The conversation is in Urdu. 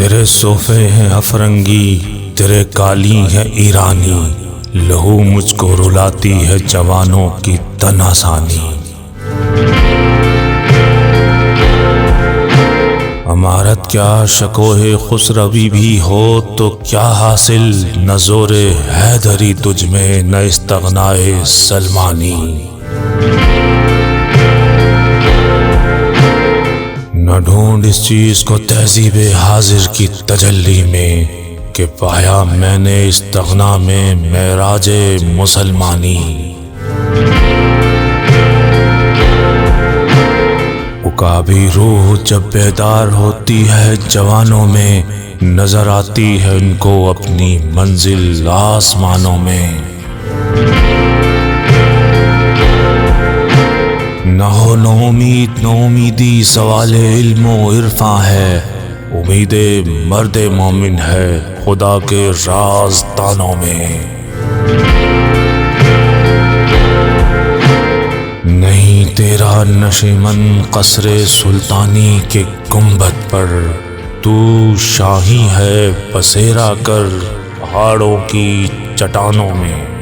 تیرے صوفے ہیں افرنگی، تیرے کالی ہے ایرانی، لہو مجھ کو رلاتی ہے جوانوں کی تن آسانی۔ عمارت کیا شکوہ خسروی بھی ہو تو کیا حاصل، نہ زور حیدری تجھ میں نہ استغنائے سلمانی۔ نہ ڈھونڈ اس چیز کو تہذیب حاضر کی تجلی میں، کہ پایا میں نے استغنا میں معراج مسلمانی۔ عقابی روح جب بیدار ہوتی ہے جوانوں میں، نظر آتی ہے ان کو اپنی منزل آسمانوں میں۔ نہ ہو نو امید نو امیدی سوال علم و عرفاں ہے، امید مرد مومن ہے خدا کے راز دانوں میں۔ نہیں تیرا نشیمن قصر سلطانی کے گنبد پر، تو شاہی ہے بسیرا کر پہاڑوں کی چٹانوں میں۔